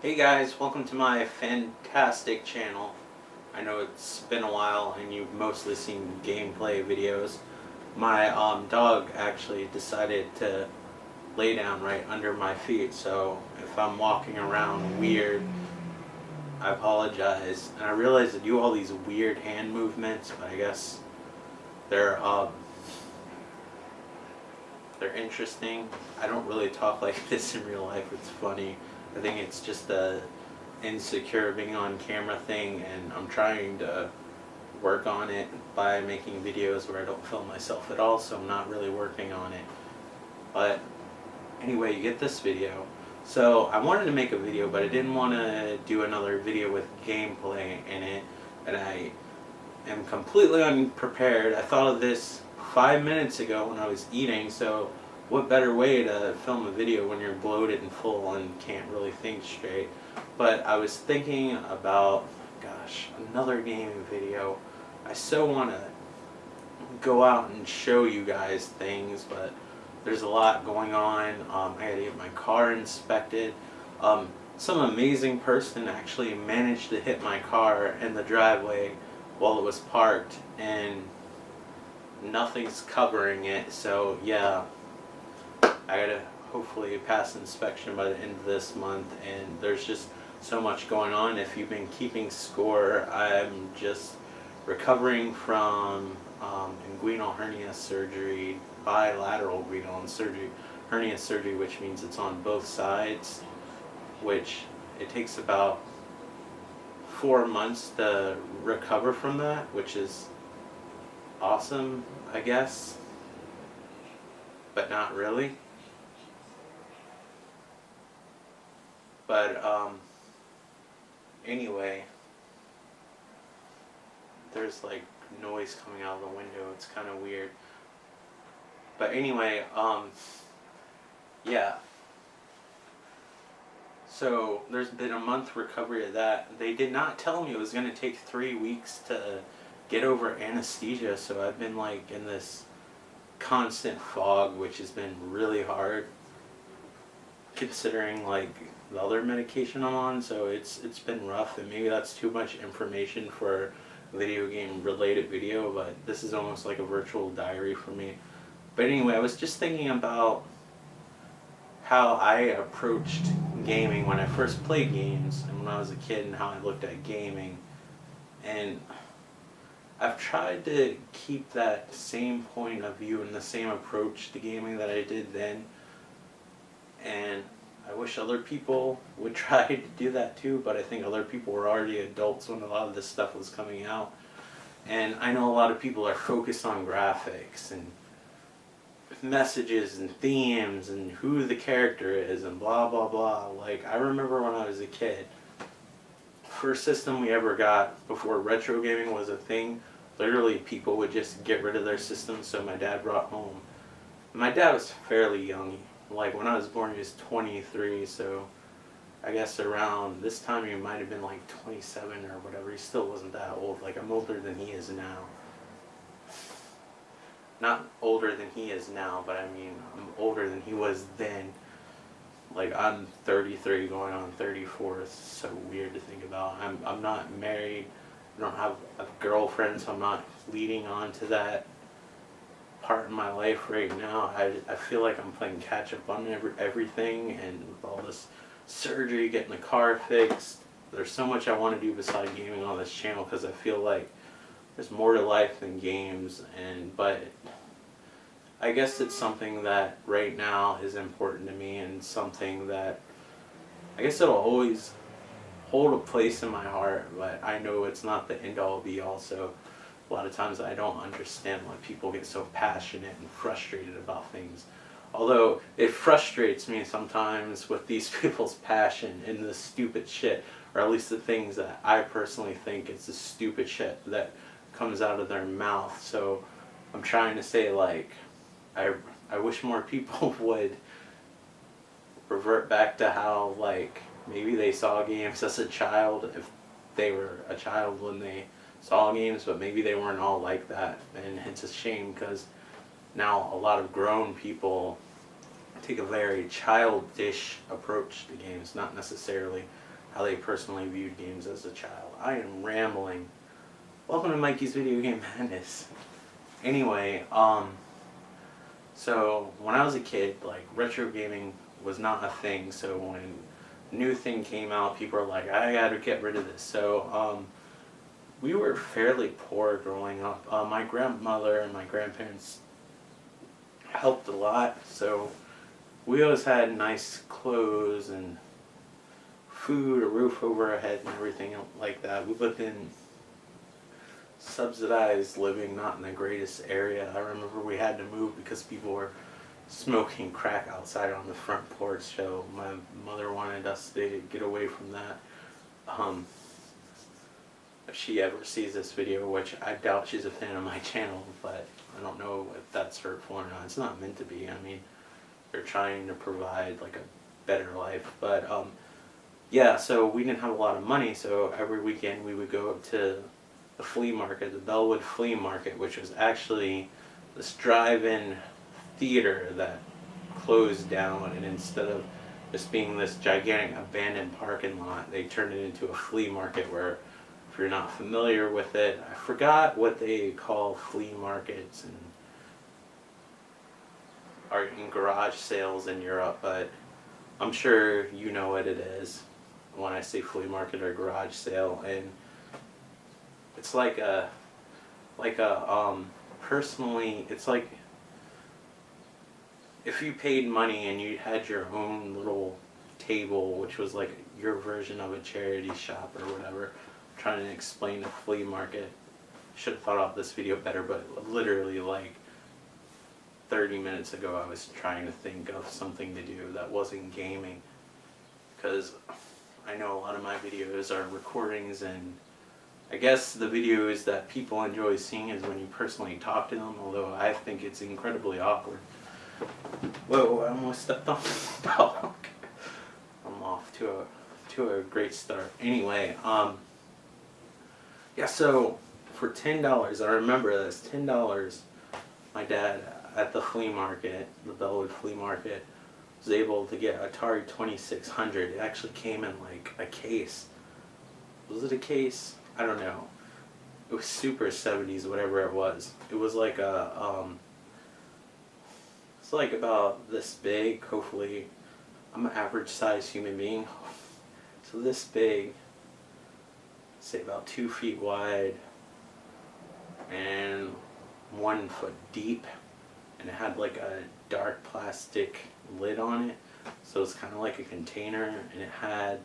Hey guys, welcome to my fantastic channel. I know it's been a while and you've mostly seen gameplay videos. My dog actually decided to lay down right under my feet, so if I'm walking around weird, I apologize. And I realize I do all these weird hand movements, but I guess they're they're interesting. I don't really talk like this in real life. It's funny. I think it's just a insecure being on camera thing, and I'm trying to work on it by making videos where I don't film myself at all, so I'm not really working on it. But anyway, you get this video. So I wanted to make a video, but I didn't want to do another video with gameplay in it, and I am completely unprepared. I thought of this 5 minutes ago when I was eating, so what better way to film a video when you're bloated and full and can't really think straight. But I was thinking about, gosh, another gaming video. I so want to go out and show you guys things, but there's a lot going on. I gotta get my car inspected. Some amazing person actually managed to hit my car in the driveway while it was parked, and nothing's covering it, so yeah, I gotta hopefully pass inspection by the end of this month. And there's just so much going on. If you've been keeping score, I'm just recovering from inguinal hernia surgery, bilateral inguinal hernia surgery, which means it's on both sides, which it takes about 4 months to recover from that, which is awesome, I guess, but not really. But anyway, there's like noise coming out of the window. It's kind of weird. But anyway, yeah. So there's been a month recovery of that. They did not tell me it was going to take 3 weeks to get over anesthesia, so I've been like in this constant fog, which has been really hard considering like the other medication I'm on. So it's been rough, and maybe that's too much information for a video game related video, but this is almost like a virtual diary for me. But anyway, I was just thinking about how I approached gaming when I first played games and when I was a kid, and how I looked at gaming. And I've tried to keep that same point of view and the same approach to gaming that I did then, and I wish other people would try to do that too, but I think other people were already adults when a lot of this stuff was coming out. And I know a lot of people are focused on graphics and messages and themes and who the character is and blah blah blah. Like, I remember when I was a kid, first system we ever got before retro gaming was a thing, literally people would just get rid of their system, so my dad brought home. My dad was fairly young. Like, when I was born he was 23, so I guess around this time he might have been like 27 or whatever. He still wasn't that old. Like, I'm older than he is now. Not older than he is now, but I mean, I'm older than he was then. Like, I'm 33 going on 34. It's so weird to think about. I'm not married. I don't have a girlfriend, so I'm not leading on to that part in my life right now. I feel like I'm playing catch up on everything, and with all this surgery, getting the car fixed, there's so much I want to do besides gaming on this channel, because I feel like there's more to life than games. But I guess it's something that right now is important to me, and something that I guess it'll always hold a place in my heart, but I know it's not the end all be all. So a lot of times I don't understand why people get so passionate and frustrated about things. Although it frustrates me sometimes with these people's passion in the stupid shit, or at least the things that I personally think is the stupid shit that comes out of their mouth. So I'm trying to say, like, I wish more people would revert back to how, like, maybe they saw games as a child, if they were a child when they saw games, but maybe they weren't all like that. And it's a shame, because now a lot of grown people take a very childish approach to games, not necessarily how they personally viewed games as a child. I am rambling. Welcome to Mikey's Video Game Madness. Anyway, so when I was a kid, like, retro gaming was not a thing, so when a new thing came out, people were like, I gotta get rid of this. So, we were fairly poor growing up. My grandmother and my grandparents helped a lot, so we always had nice clothes and food, a roof over our head and everything like that. We lived in subsidized living, not in the greatest area. I remember we had to move because people were smoking crack outside on the front porch, so my mother wanted us to get away from that. If she ever sees this video, which I doubt she's a fan of my channel, but I don't know if that's hurtful or not. It's not meant to be. I mean, they're trying to provide like a better life. But yeah, so we didn't have a lot of money, so every weekend we would go up to the flea market, the Bellwood Flea Market, which was actually this drive-in theater that closed down, and instead of just being this gigantic abandoned parking lot, they turned it into a flea market where, if you're not familiar with it, I forgot what they call flea markets and are in garage sales in Europe, but I'm sure you know what it is when I say flea market or garage sale. And it's personally, it's like if you paid money and you had your own little table, which was like your version of a charity shop or whatever. I'm trying to explain a flea market. Should have thought out this video better, but literally like 30 minutes ago I was trying to think of something to do that wasn't gaming, because I know a lot of my videos are recordings, and I guess the videos that people enjoy seeing is when you personally talk to them, although I think it's incredibly awkward. Whoa, I almost stepped on the dog. I'm off to a great start. Anyway, yeah, so for $10, I remember this, $10, my dad at the flea market, the Bellwood Flea Market, was able to get Atari 2600. It actually came in like a case. Was it a case? I don't know. It was super 70s, whatever it was. It was like it's like about this big, hopefully. I'm an average sized human being. So this big, say about 2 feet wide and 1 foot deep. And it had like a dark plastic lid on it. So it's kind of like a container, and it had,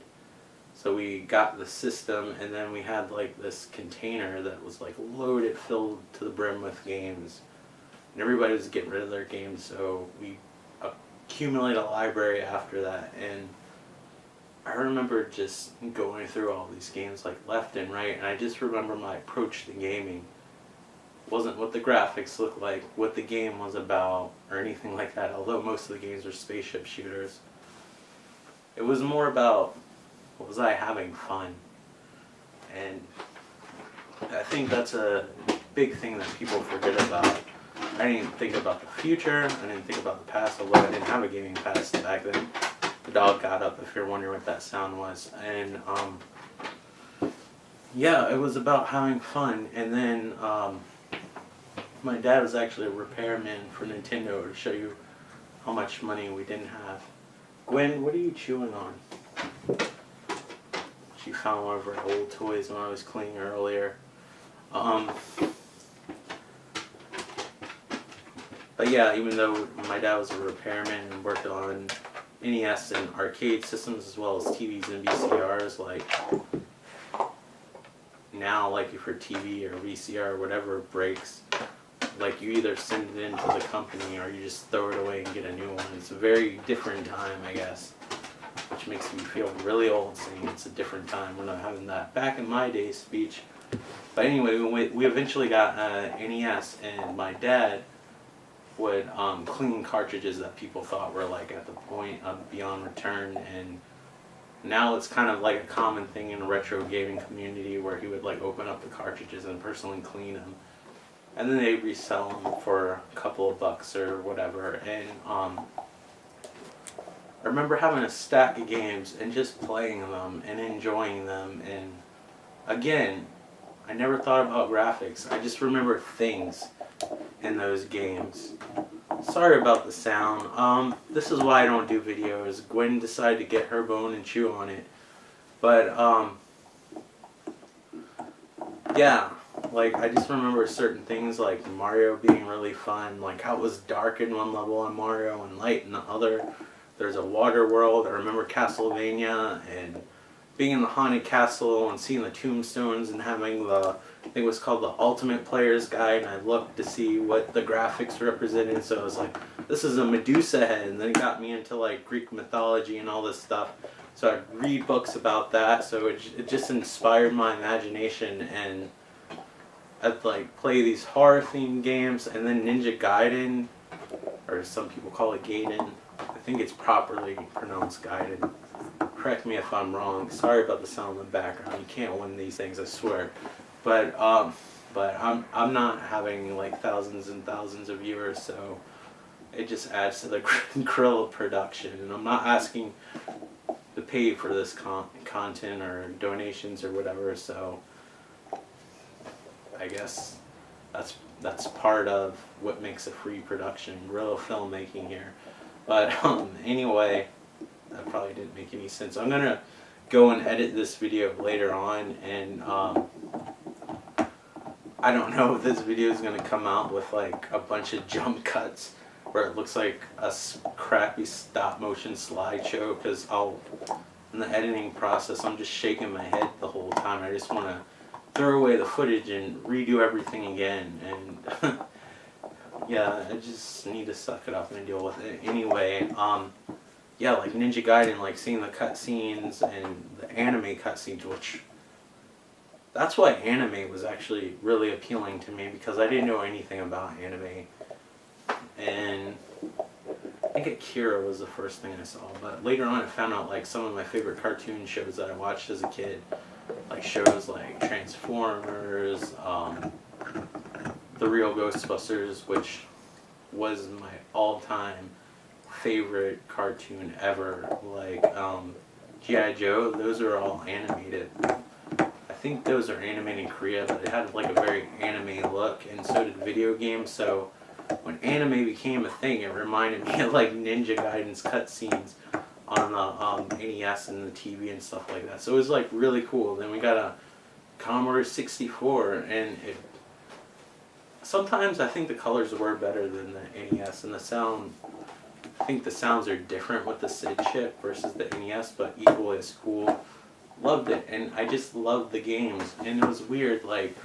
so we got the system, and then we had like this container that was like loaded, filled to the brim with games. And everybody was getting rid of their games, so we accumulated a library after that. And I remember just going through all these games like left and right, and I just remember my approach to gaming wasn't what the graphics looked like, what the game was about, or anything like that, although most of the games were spaceship shooters. It was more about, was I having fun? And I think that's a big thing that people forget about. I didn't think about the future, I didn't think about the past, although I didn't have a gaming past back then. The dog got up, if you're wondering what that sound was. And yeah, it was about having fun. And then my dad was actually a repairman for Nintendo, to show you how much money we didn't have. Gwen, what are you chewing on? She found one of her old toys when I was cleaning earlier. But yeah, even though my dad was a repairman and worked on NES and arcade systems as well as TVs and VCRs, like now, like if your TV or VCR or whatever breaks, like you either send it into the company or you just throw it away and get a new one. It's a very different time, I guess, which makes me feel really old saying it's a different time. We're not having that back in my day speech. But anyway, we eventually got NES, and my dad would clean cartridges that people thought were like at the point of beyond return, and now it's kind of like a common thing in the retro gaming community where he would like open up the cartridges and personally clean them, and then they resell them for a couple of bucks or whatever. And I remember having a stack of games and just playing them and enjoying them. And again, I never thought about graphics. I just remember things in those games. Sorry about the sound. This is why I don't do videos. Gwen decided to get her bone and chew on it. But, yeah. Like, I just remember certain things like Mario being really fun. Like how it was dark in one level on Mario and light in the other. There's a water world. I remember Castlevania and being in the haunted castle and seeing the tombstones and having the, I think it was called the Ultimate Player's Guide, and I looked to see what the graphics represented. So I was like, this is a Medusa head, and then it got me into like Greek mythology and all this stuff. So I'd read books about that. So it just inspired my imagination, and I'd like play these horror themed games. And then Ninja Gaiden, or some people call it Gaiden. I think it's properly pronounced Gaiden. Correct me if I'm wrong. Sorry about the sound in the background. You can't win these things, I swear. But I'm not having like thousands and thousands of viewers, so it just adds to the grill of production. And I'm not asking to pay for this content or donations or whatever. So I guess that's part of what makes a free production, real filmmaking here. But anyway. That probably didn't make any sense. I'm going to go and edit this video later on, and I don't know if this video is going to come out with like a bunch of jump cuts where it looks like a crappy stop motion slideshow, because in the editing process I'm just shaking my head the whole time. I just want to throw away the footage and redo everything again, and yeah, I just need to suck it up and deal with it. Anyway, yeah, like Ninja Gaiden, like seeing the cutscenes and the anime cutscenes, which that's why anime was actually really appealing to me, because I didn't know anything about anime. And I think Akira was the first thing I saw, but later on I found out like some of my favorite cartoon shows that I watched as a kid, like shows like Transformers, The Real Ghostbusters, which was my all-time favorite cartoon ever, like G.I. Joe. Those are all animated. I think those are animated in Korea, but it had like a very anime look, and so did video games. So when anime became a thing, it reminded me of like Ninja Gaiden's cutscenes on the NES and the TV and stuff like that. So it was like really cool. Then we got a Commodore 64, and sometimes I think the colors were better than the NES, and the sound, I think the sounds are different with the SID chip versus the NES, but equally as cool. Loved it, and I just loved the games. And it was weird, like,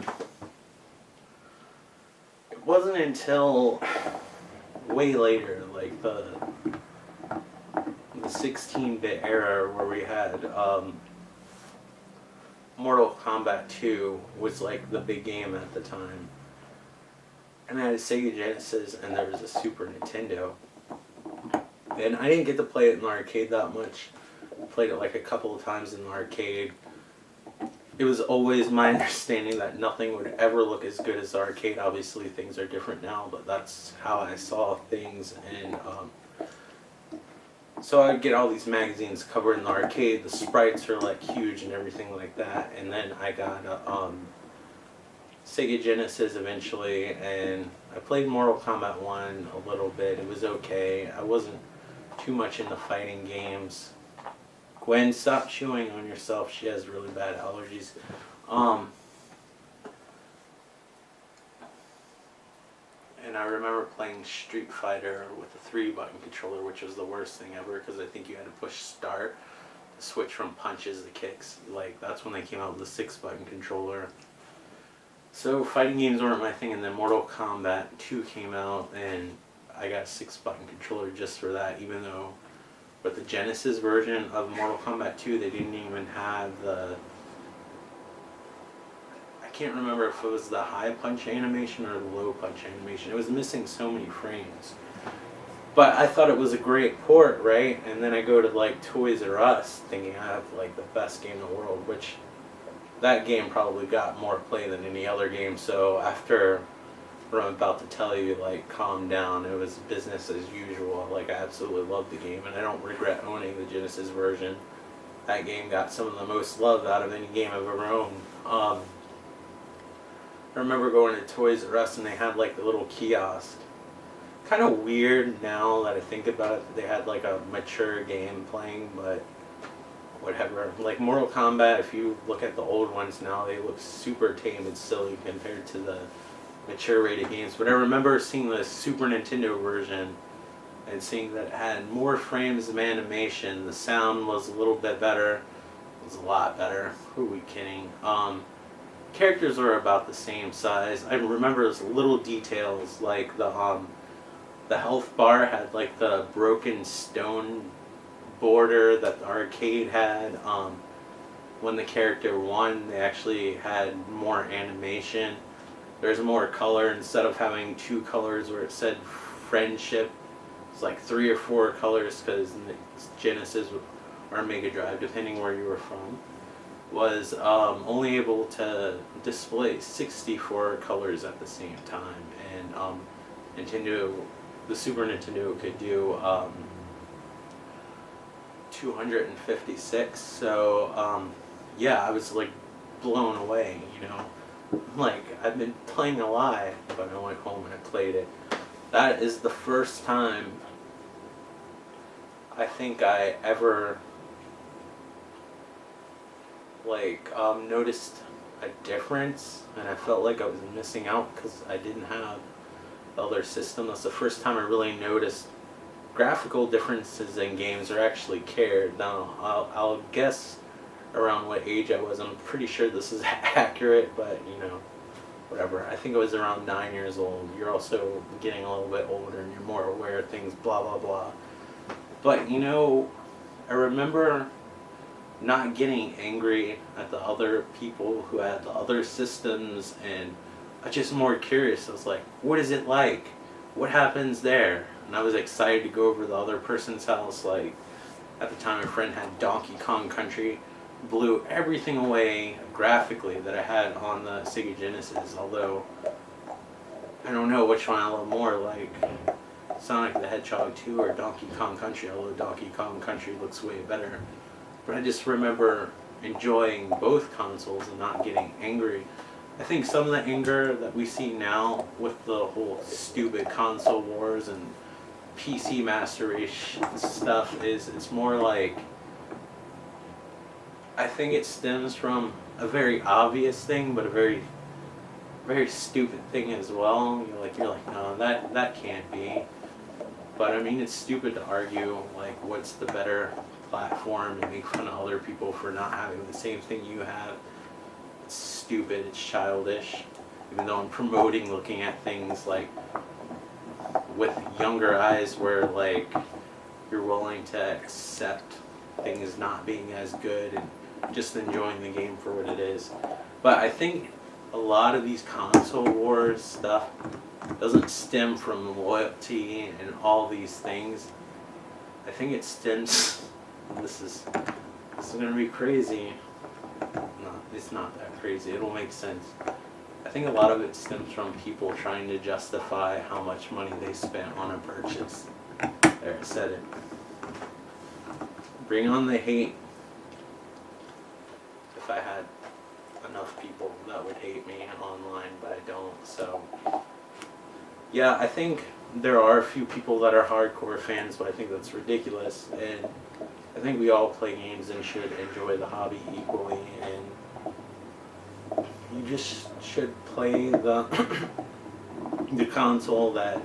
it wasn't until way later, like the 16-bit era, where we had Mortal Kombat 2 was like the big game at the time. And I had a Sega Genesis, and there was a Super Nintendo. And I didn't get to play it in the arcade that much. I played it like a couple of times in the arcade. It was always my understanding that nothing would ever look as good as the arcade. Obviously things are different now, but that's how I saw things. And so I'd get all these magazines covered in the arcade. The sprites are like huge and everything like that. And then I got a Sega Genesis eventually, and I played Mortal Kombat 1 a little bit. It was okay. I wasn't too much into fighting games. Gwen, stop chewing on yourself. She has really bad allergies. And I remember playing Street Fighter with a 3-button controller, which was the worst thing ever, because I think you had to push start to switch from punches to kicks. Like, that's when they came out with the 6-button controller. So fighting games weren't my thing, and then Mortal Kombat 2 came out, and I got a 6-button controller just for that, even though with the Genesis version of Mortal Kombat 2, they didn't even have the, I can't remember if it was the high punch animation or the low punch animation. It was missing so many frames. But I thought it was a great port, right? And then I go to like Toys R Us thinking I have like the best game in the world, which that game probably got more play than any other game. So after what I'm about to tell you, like, calm down. It was business as usual. Like, I absolutely loved the game, and I don't regret owning the Genesis version. That game got some of the most love out of any game I've ever owned. I remember going to Toys R Us and they had like the little kiosk. Kind of weird now that I think about it, that they had like a mature game playing, but whatever. Like Mortal Kombat, if you look at the old ones now, they look super tame and silly compared to the mature rated games. But I remember seeing the Super Nintendo version and seeing that it had more frames of animation. The sound was a little bit better. It was a lot better. Who are we kidding? Characters were about the same size. I remember those little details, like the health bar had like the broken stone border that the arcade had. When the character won, they actually had more animation. There's more color. Instead of having two colors where it said friendship, it's like 3 or 4 colors, because Genesis or Mega Drive, depending where you were from, was only able to display 64 colors at the same time, and the Super Nintendo could do 256. So yeah, I was like blown away, you know. Like, I've been playing a lot, but I went home and I played it. That is the first time I think I ever like noticed a difference, and I felt like I was missing out because I didn't have the other system. That's the first time I really noticed graphical differences in games or actually cared. Now I'll guess around what age I was. I'm pretty sure this is accurate, but you know, whatever. I think I was around 9 years old. You're also getting a little bit older and you're more aware of things, blah blah blah. But you know, I remember not getting angry at the other people who had the other systems, and I was just more curious. I was like, what is it like? What happens there? And I was excited to go over to the other person's house. Like, at the time, a friend had Donkey Kong Country, blew everything away graphically that I had on the Sega Genesis, although I don't know which one I love more, like Sonic the Hedgehog 2 or Donkey Kong Country, although Donkey Kong Country looks way better. But I just remember enjoying both consoles and not getting angry. I think some of the anger that we see now with the whole stupid console wars and PC Master Race stuff is, it's more like, I think it stems from a very obvious thing, but a very, very stupid thing as well. You're like, no, that can't be. But I mean, it's stupid to argue like what's the better platform and make fun of other people for not having the same thing you have. It's stupid, it's childish, even though I'm promoting looking at things like with younger eyes, where like you're willing to accept things not being as good and just enjoying the game for what it is. But I think a lot of these console wars stuff doesn't stem from loyalty and all these things. I think it stems, this is gonna be crazy. No, it's not that crazy. It'll make sense. I think a lot of it stems from people trying to justify how much money they spent on a purchase. There, I said it. Bring on the hate. If I had enough people that would hate me online, but I don't, so. Yeah, I think there are a few people that are hardcore fans, but I think that's ridiculous, and I think we all play games and should enjoy the hobby equally, and you just should play the the console that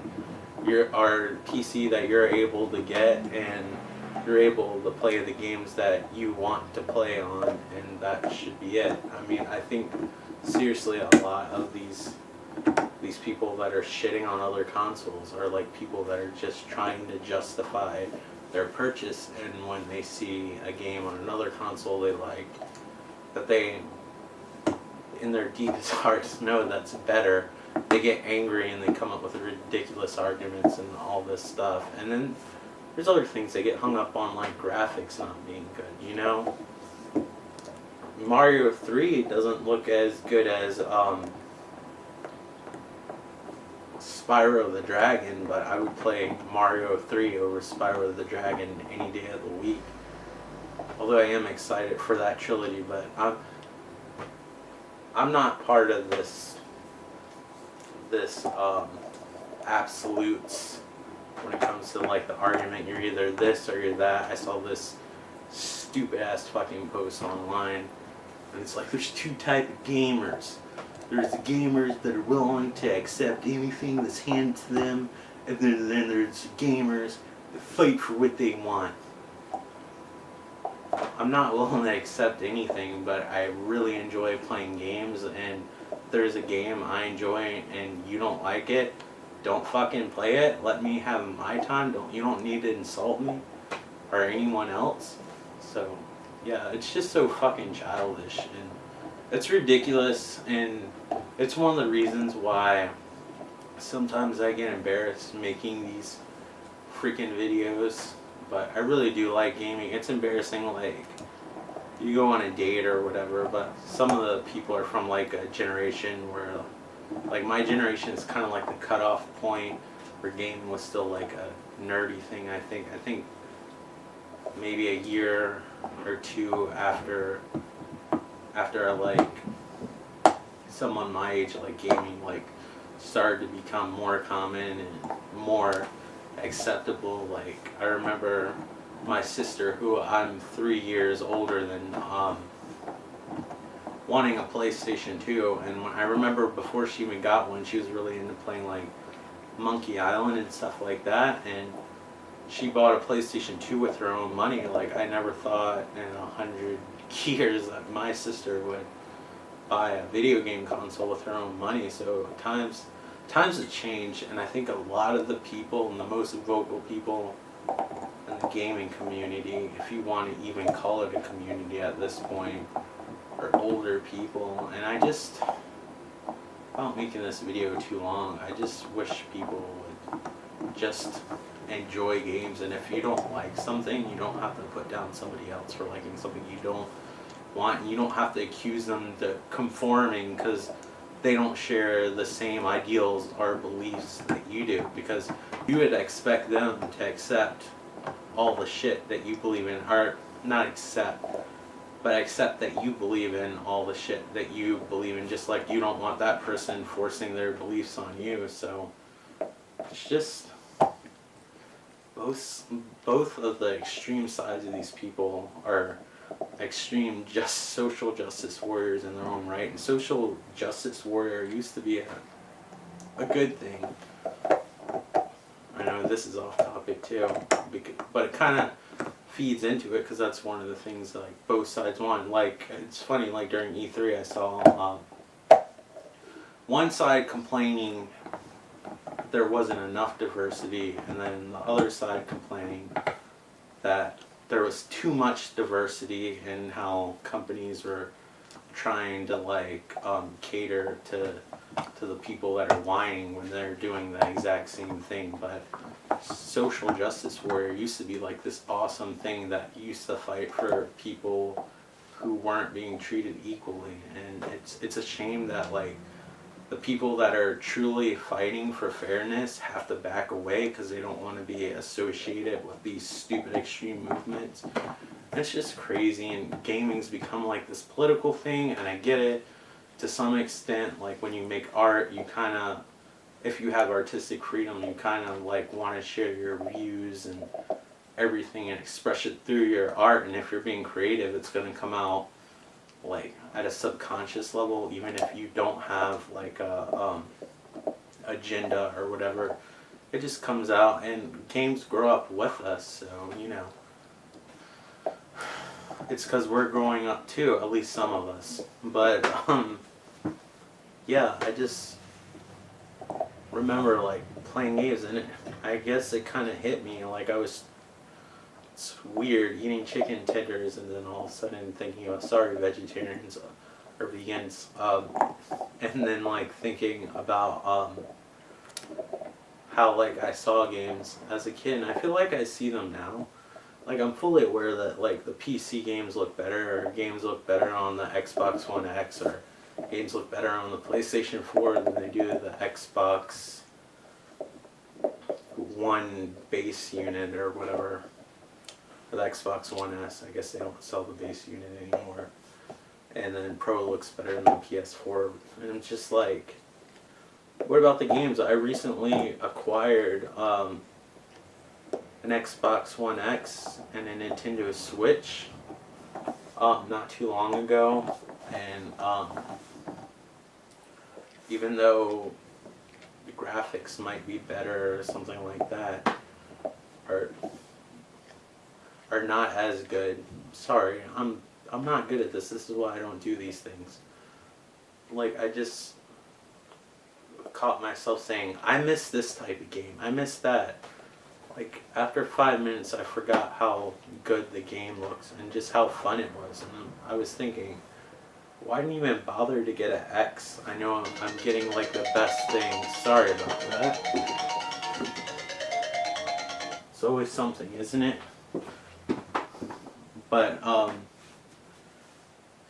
or PC that you're able to get, and you're able to play the games that you want to play on, and that should be it. I mean, I think seriously a lot of these people that are shitting on other consoles are like people that are just trying to justify their purchase, and when they see a game on another console they like, that they in their deepest hearts know that's better, they get angry and they come up with ridiculous arguments and all this stuff. And then there's other things they get hung up on, like graphics not being good, you know? Mario 3 doesn't look as good as Spyro the Dragon, but I would play Mario 3 over Spyro the Dragon any day of the week. Although I am excited for that trilogy, but I'm not part of this absolutes when it comes to like the argument you're either this or you're that. I saw this stupid ass fucking post online, and it's like there's two type of gamers. There's the gamers that are willing to accept anything that's handed to them, and then there's the gamers that fight for what they want. I'm not willing to accept anything, but I really enjoy playing games, and if there's a game I enjoy and you don't like it, don't fucking play it. Let me have my time. You don't need to insult me or anyone else. So yeah, it's just so fucking childish, and it's ridiculous, and it's one of the reasons why sometimes I get embarrassed making these freaking videos. But I really do like gaming. It's embarrassing, like, you go on a date or whatever, but some of the people are from like a generation where, like, my generation is kind of like the cutoff point where gaming was still like a nerdy thing. I think maybe a year or two after like someone my age, like, gaming like started to become more common and more acceptable. Like, I remember my sister, who I'm 3 years older than, wanting a PlayStation 2, and I remember before she even got one, she was really into playing like Monkey Island and stuff like that, and she bought a PlayStation 2 with her own money. Like, I never thought in 100 years that my sister would buy a video game console with her own money. So times have changed, and I think a lot of the people, and the most vocal people in the gaming community, if you want to even call it a community at this point, are older people. And without making this video too long, I just wish people would just enjoy games, and if you don't like something, you don't have to put down somebody else for liking something you don't want. You don't have to accuse them to conforming because they don't share the same ideals or beliefs that you do, because you would expect them to accept all the shit that you believe in, or not accept, but accept that you believe in all the shit that you believe in, just like you don't want that person forcing their beliefs on you. So it's just both of the extreme sides of these people are extreme social justice warriors in their own right, and social justice warrior used to be a good thing. I know this is off topic too, but it kind of feeds into it because that's one of the things like both sides want. Like, it's funny, like during E3 I saw one side complaining there wasn't enough diversity, and then the other side complaining that there was too much diversity in how companies were trying to like cater to the people that are whining when they're doing the exact same thing. But social justice warrior used to be like this awesome thing that used to fight for people who weren't being treated equally, and it's a shame that like the people that are truly fighting for fairness have to back away because they don't want to be associated with these stupid extreme movements. It's just crazy, and gaming's become like this political thing, and I get it to some extent. Like, when you make art, you kind of, if you have artistic freedom, you kind of like want to share your views and everything and express it through your art, and if you're being creative, it's going to come out like at a subconscious level, even if you don't have like a agenda or whatever. It just comes out, and games grow up with us, so you know, it's because we're growing up too, at least some of us. But yeah, I just remember like playing games, and I guess it kind of hit me like it's weird eating chicken tenders and then all of a sudden thinking, oh, sorry vegetarians or vegans, and then like thinking about how like I saw games as a kid, and I feel like I see them now. Like, I'm fully aware that like the PC games look better, or games look better on the Xbox One X, or games look better on the PlayStation 4 than they do the Xbox one base unit or whatever for the Xbox One S. I guess they don't sell the base unit anymore. And then Pro looks better than the PS4. And I'm just like, what about the games? I recently acquired an Xbox One X and a Nintendo Switch not too long ago. And even though the graphics might be better or something like that, are not as good. Sorry, I'm not good at this. This is why I don't do these things. Like, I just caught myself saying, I miss this type of game. I miss that. Like, after 5 minutes, I forgot how good the game looks and just how fun it was. And I was thinking, why didn't you even bother to get an X? I know I'm getting, like, the best thing. Sorry about that. It's always something, isn't it? But,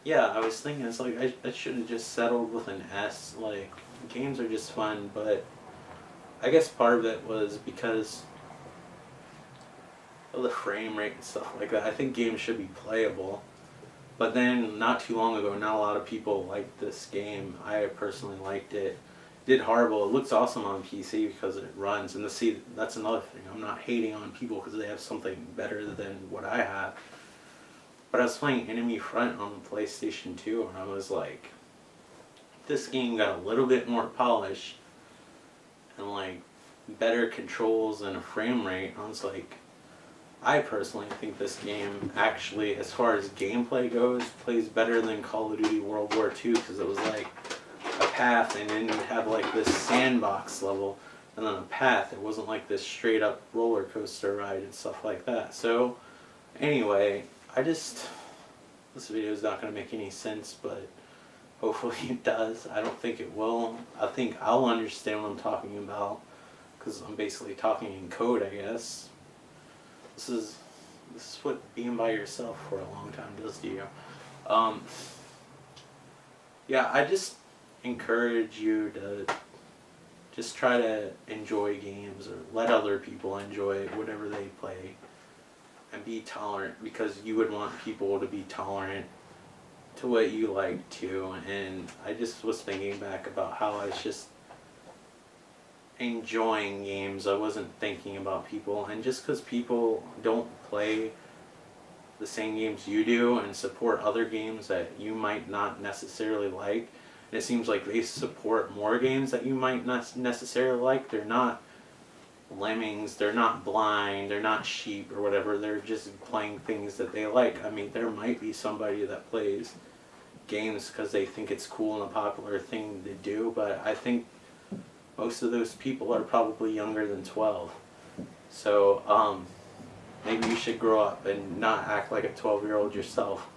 yeah, I was thinking, it's like, I should have just settled with an S. Like, games are just fun, but I guess part of it was because of the frame rate and stuff like that. I think games should be playable. But then, not too long ago, not a lot of people liked this game. I personally liked it. Did horrible. It looks awesome on PC because it runs. And see, that's another thing. I'm not hating on people because they have something better than what I have. But I was playing Enemy Front on the PlayStation 2, and I was like, this game got a little bit more polish and like better controls and a frame rate. I was like, I personally think this game actually, as far as gameplay goes, plays better than Call of Duty World War II, because it was like a path and then you'd have like this sandbox level and then a path. It wasn't like this straight up roller coaster ride and stuff like that. So anyway, this video is not going to make any sense, but hopefully it does. I don't think it will. I think I'll understand what I'm talking about because I'm basically talking in code, I guess. This is what being by yourself for a long time does to you. Yeah, I just encourage you to just try to enjoy games or let other people enjoy whatever they play and be tolerant, because you would want people to be tolerant to what you like too. And I just was thinking back about how I was just enjoying games. I wasn't thinking about people, and just because people don't play the same games you do and support other games that you might not necessarily like, and it seems like they support more games that you might not necessarily like, they're not lemmings, they're not blind, they're not sheep or whatever, they're just playing things that they like. I mean, there might be somebody that plays games because they think it's cool and a popular thing to do, but I think most of those people are probably younger than 12. So maybe you should grow up and not act like a 12-year-old yourself.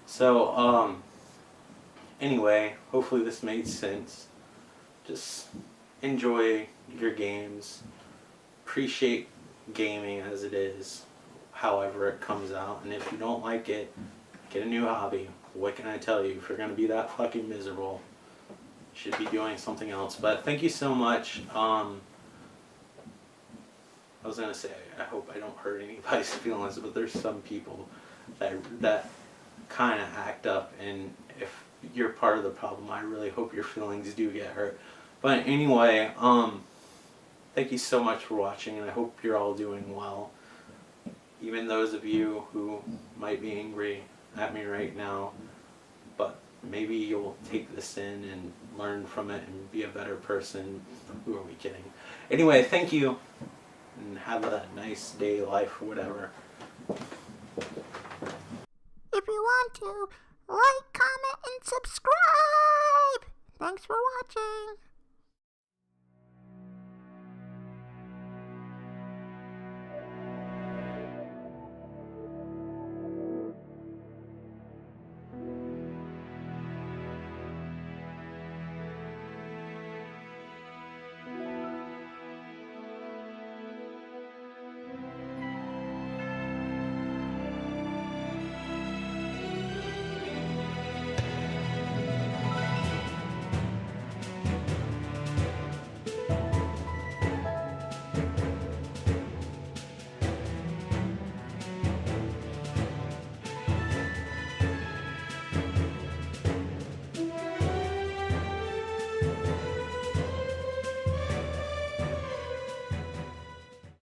So anyway, hopefully this made sense. Just enjoy your games. Appreciate gaming as it is, however it comes out. And if you don't like it, get a new hobby. What can I tell you? If you're going to be that fucking miserable, should be doing something else. But thank you so much. I was gonna say, I hope I don't hurt anybody's feelings, but there's some people that kind of act up, and if you're part of the problem, I really hope your feelings do get hurt. But anyway, thank you so much for watching, and I hope you're all doing well. Even those of you who might be angry at me right now, but maybe you'll take this in and learn from it and be a better person. Who are we kidding? Anyway, thank you, and have a nice day, life, whatever. If you want to, like, comment, and subscribe. Thanks for watching.